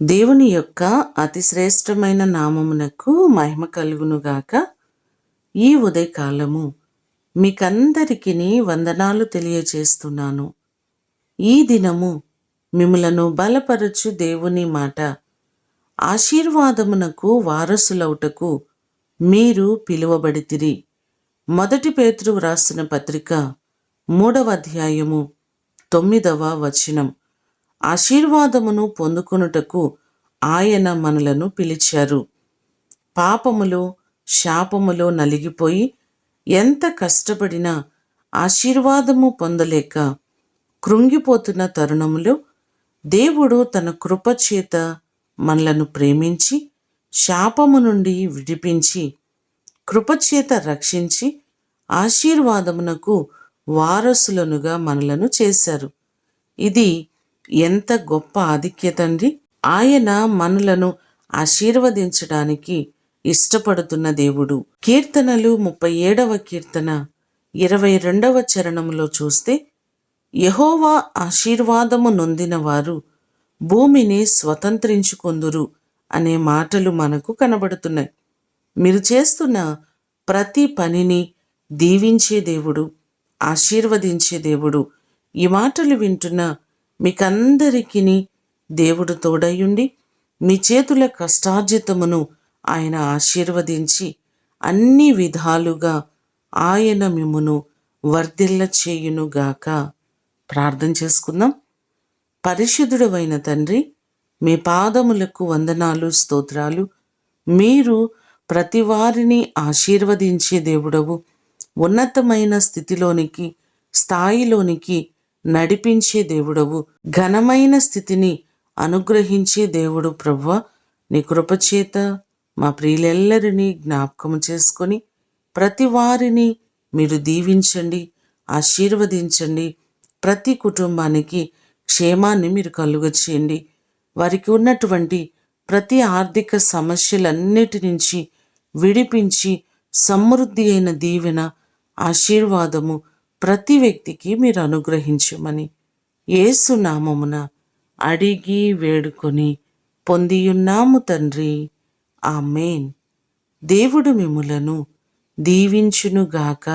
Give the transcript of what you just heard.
దేవుని యొక్క అతి శ్రేష్టమైన నామమునకు మహిమ కలుగునుగాక. ఈ ఉదయకాలము మీకందరికీ వందనాలు తెలియచేస్తున్నాను. ఈ దినము మిమ్ములను బలపరచు దేవుని మాట ఆశీర్వాదమునకు వారసులౌటకు మీరు పిలువబడితిరి. 1 పేతురు వ్రాసిన పత్రిక 3వ అధ్యాయము 9వ వచనం. ఆశీర్వాదమును పొందుకొనుటకు ఆయన మనలను పిలిచారు. పాపములో శాపములో నలిగిపోయి ఎంత కష్టపడినా ఆశీర్వాదము పొందలేక కృంగిపోతున్న తరుణములో దేవుడు తన కృపచేత మనలను ప్రేమించి శాపము నుండి విడిపించి కృపచేత రక్షించి ఆశీర్వాదమునకు వారసులనుగా మనలను చేశారు. ఇది ఎంత గొప్ప ఆధిక్యతండి! ఆయన మనలను ఆశీర్వదించడానికి ఇష్టపడుతున్న దేవుడు. కీర్తనలు 37వ కీర్తన 22వ చరణంలో చూస్తే, యెహోవా ఆశీర్వాదము నొందిన వారు భూమిని స్వతంత్రించుకొందురు అనే మాటలు మనకు కనబడుతున్నాయి. మీరు చేస్తున్న ప్రతి పనిని దీవించే దేవుడు, ఆశీర్వదించే దేవుడు. ఈ మాటలు వింటున్న మీకందరికీ దేవుడు తోడయుండి మీ చేతుల కష్టార్జితమును ఆయన ఆశీర్వదించి అన్ని విధాలుగా ఆయన మిమ్మును వర్ధిల్ల చేయునుగాక. ప్రార్థన చేసుకుందాం. పరిశుద్ధుడవైన తండ్రి, మీ పాదములకు వందనాలు, స్తోత్రాలు. మీరు ప్రతి వారిని ఆశీర్వదించే దేవుడవు, ఉన్నతమైన స్థితిలోనికి స్థాయిలోనికి నడిపించే దేవుడవు, ఘనమైన స్థితిని అనుగ్రహించే దేవుడు. ప్రభువా, నీ కృపచేత మా ప్రియులెల్లరినీ జ్ఞాపకం చేసుకొని ప్రతి వారిని మీరు దీవించండి, ఆశీర్వదించండి. ప్రతి కుటుంబానికి క్షేమాన్ని మీరు కలుగచేయండి. వారికి ఉన్నటువంటి ప్రతి ఆర్థిక సమస్యలన్నిటి నుంచి విడిపించి సమృద్ధి అయిన దీవెన, ఆశీర్వాదము ప్రతి వ్యక్తికి మీరు అనుగ్రహించమని యేసు నామమున అడిగి వేడుకొని పొందియున్నాము తండ్రి. ఆమేన్. దేవుడు మిమ్ములను దీవించునుగాక.